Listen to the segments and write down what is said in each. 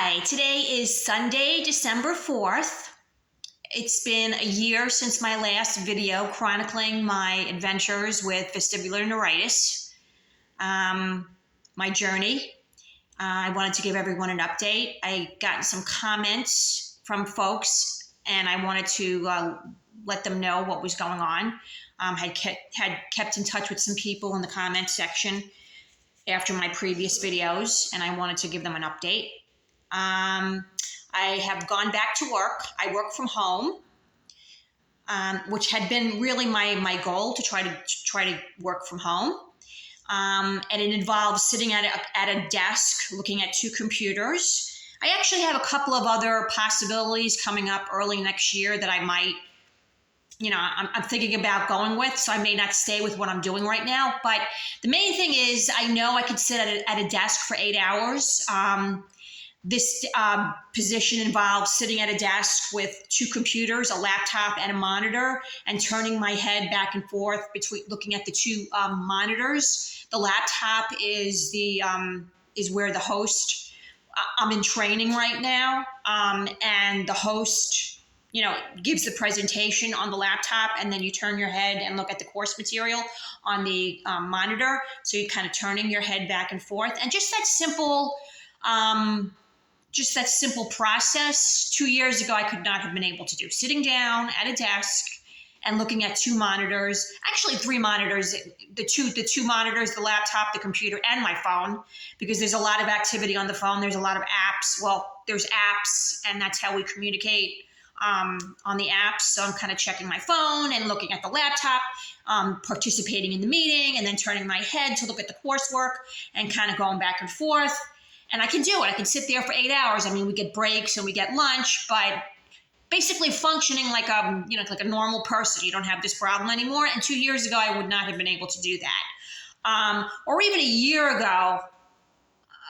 Hi, today is Sunday, December 4th. It's been a year since my last video chronicling my adventures with vestibular neuritis, my journey. I wanted to give everyone an update. I got some comments from folks and I wanted to let them know what was going on. Had kept in touch with some people in the comment section after my previous videos, and I wanted to give them an update. I have gone back to work. I work from home, which had been really my goal to try to work from home. And it involves sitting at a desk looking at two computers. I actually have a couple of other possibilities coming up early next year that I might, I'm thinking about going with, so I may not stay with what I'm doing right now. But the main thing is I know I could sit at a desk for 8 hours. This position involves sitting at a desk with two computers, a laptop and a monitor, and turning my head back and forth between looking at the two monitors. The laptop is where the host, I'm in training right now, and the host, gives the presentation on the laptop, and then you turn your head and look at the course material on the monitor. So you're kind of turning your head back and forth, and just that simple process 2 years ago I could not have been able to do. Sitting down at a desk and looking at two monitors, actually three monitors, the two monitors, the laptop, the computer, and my phone, because there's a lot of activity on the phone. There's a lot of apps. Well, there's apps, and that's how we communicate on the apps. So I'm kind of checking my phone and looking at the laptop, participating in the meeting, and then turning my head to look at the coursework and kind of going back and forth. And I can do it. I can sit there for 8 hours. I mean, we get breaks and we get lunch, but basically functioning like a normal person. You don't have this problem anymore. And 2 years ago, I would not have been able to do that. Or even a year ago.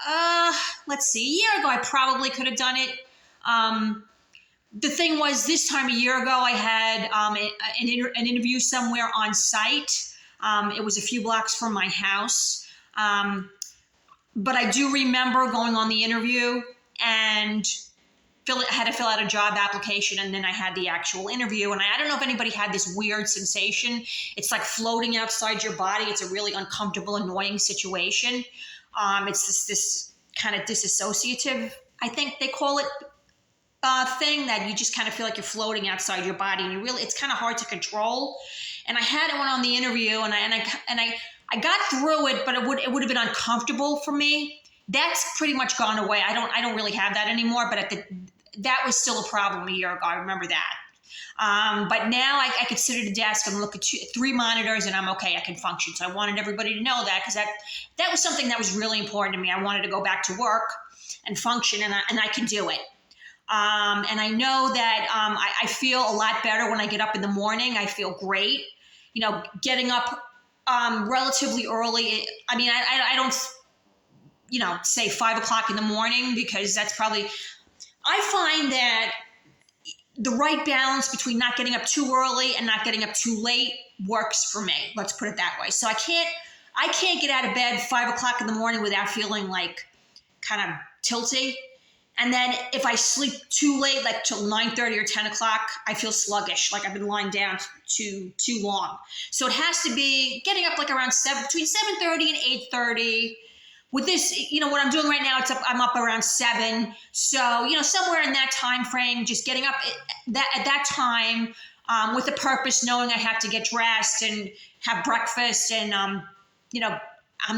A year ago, I probably could have done it. The thing was, this time a year ago, I had an interview somewhere on site. It was a few blocks from my house. But I do remember going on the interview and had to fill out a job application, and then I had the actual interview. And I don't know if anybody had this weird sensation. It's like floating outside your body. It's a really uncomfortable, annoying situation. It's this kind of disassociative, I think they call it, thing that you just kind of feel like you're floating outside your body, and it's kind of hard to control. And I had it on the interview, and I got through it, but it would have been uncomfortable for me. That's pretty much gone away. I don't really have that anymore, but that was still a problem a year ago. I remember that. But now I could sit at a desk and look at three monitors, and I'm okay. I can function. So I wanted everybody to know that, because that was something that was really important to me. I wanted to go back to work and function, and I can do it. And I know that I feel a lot better when I get up in the morning. I feel great. Getting up relatively early. I mean, I don't, say 5 o'clock in the morning, because that's probably, I find that the right balance between not getting up too early and not getting up too late works for me. Let's put it that way. So I can't get out of bed 5 o'clock in the morning without feeling like kind of tilty. And then if I sleep too late, like till 9:30 or 10 o'clock, I feel sluggish, like I've been lying down too long. So it has to be getting up like around between 7:30 and 8:30. With this, what I'm doing right now, I'm up around 7. So, somewhere in that time frame, just getting up at that time with a purpose, knowing I have to get dressed and have breakfast, and I'm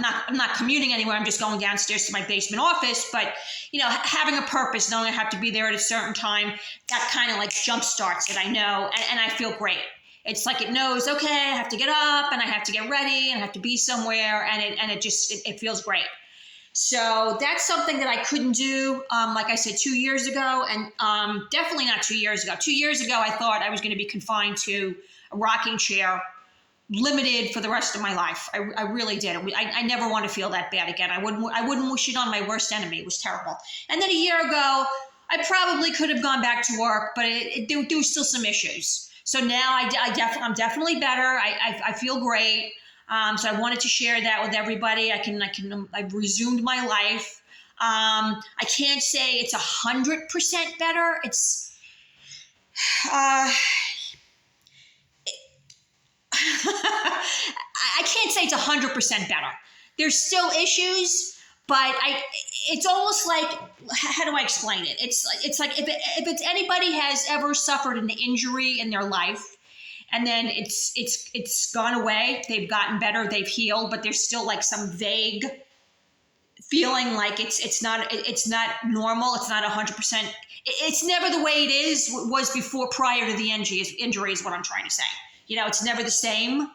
not commuting anywhere. I'm just going downstairs to my basement office, but, having a purpose, knowing I have to be there at a certain time, that kind of like jump starts it, I know, and I feel great. It's like it knows, okay, I have to get up and I have to get ready and I have to be somewhere, and it feels great. So that's something that I couldn't do, like I said, 2 years ago, and definitely not 2 years ago. 2 years ago, I thought I was going to be confined to a rocking chair, limited for the rest of my life. I really did. I never want to feel that bad again. I wouldn't wish it on my worst enemy. It was terrible. And then a year ago, I probably could have gone back to work, but there was still some issues. So now I'm definitely better. I feel great. So I wanted to share that with everybody. I've resumed my life. I can't say it's 100% better. Uh, I can't say it's 100% better. There's still issues, but it's almost like, how do I explain it? It's like if it's anybody has ever suffered an injury in their life, and then it's gone away, they've gotten better, they've healed, but there's still like some vague feeling like it's not normal, it's not 100%. It's never the way it was before, prior to the injury is what I'm trying to say. It's never the same.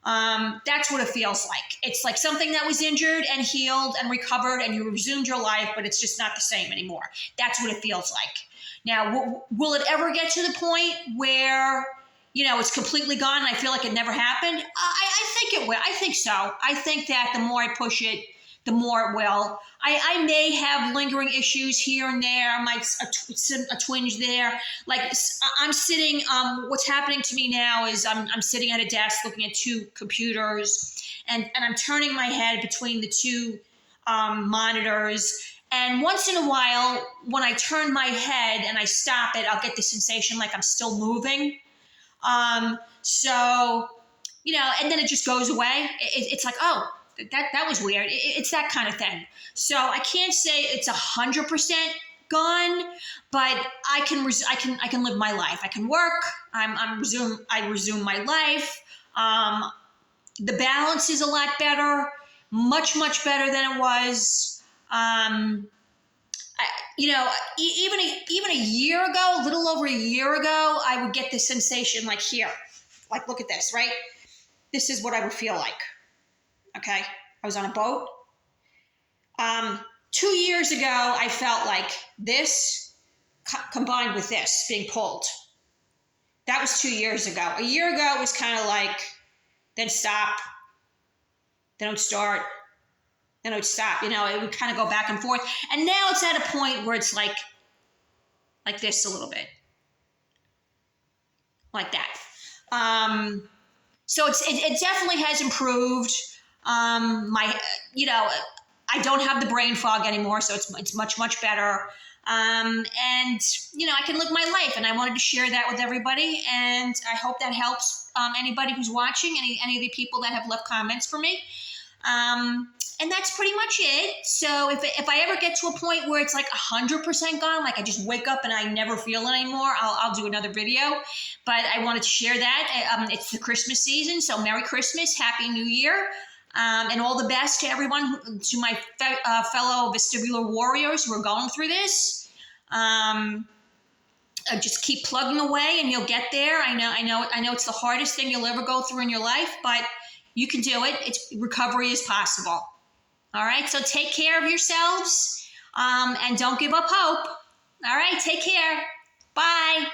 That's what it feels like. It's like something that was injured and healed and recovered, and you resumed your life, but it's just not the same anymore. That's what it feels like. Now, will it ever get to the point where, it's completely gone and I feel like it never happened? I think it will. I think so. I think that the more I push it, the more it will. I may have lingering issues here and there, a twinge there. Like I'm sitting, what's happening to me now is I'm sitting at a desk looking at two computers, and I'm turning my head between the two monitors. And once in a while, when I turn my head and I stop it, I'll get the sensation like I'm still moving. So, and then it just goes away. It's like, oh, that was weird. It's that kind of thing. So I can't say it's 100% gone, but I can live my life. I can work. I resume my life. The balance is a lot better, much better than it was. Even a year ago, a little over a year ago, I would get the sensation like here, like look at this, right? This is what I would feel like. Okay, I was on a boat. 2 years ago, I felt like this combined with this being pulled. That was 2 years ago. A year ago, it was kind of like, then stop, then it would start, then it would stop. It would kind of go back and forth. And now it's at a point where it's like this a little bit, like that. So it definitely has improved. I don't have the brain fog anymore, so it's much better. And I can live my life, and I wanted to share that with everybody, and I hope that helps anybody who's watching, any of the people that have left comments for me. And that's pretty much it. So if I ever get to a point where it's like 100% gone, like I just wake up and I never feel it anymore, I'll do another video. But I wanted to share that. It's the Christmas season, so Merry Christmas, Happy New Year. And all the best to everyone, to my fellow vestibular warriors who are going through this. Just keep plugging away, and you'll get there. I know it's the hardest thing you'll ever go through in your life, but you can do it. Recovery is possible. All right, so take care of yourselves, and don't give up hope. All right, take care. Bye.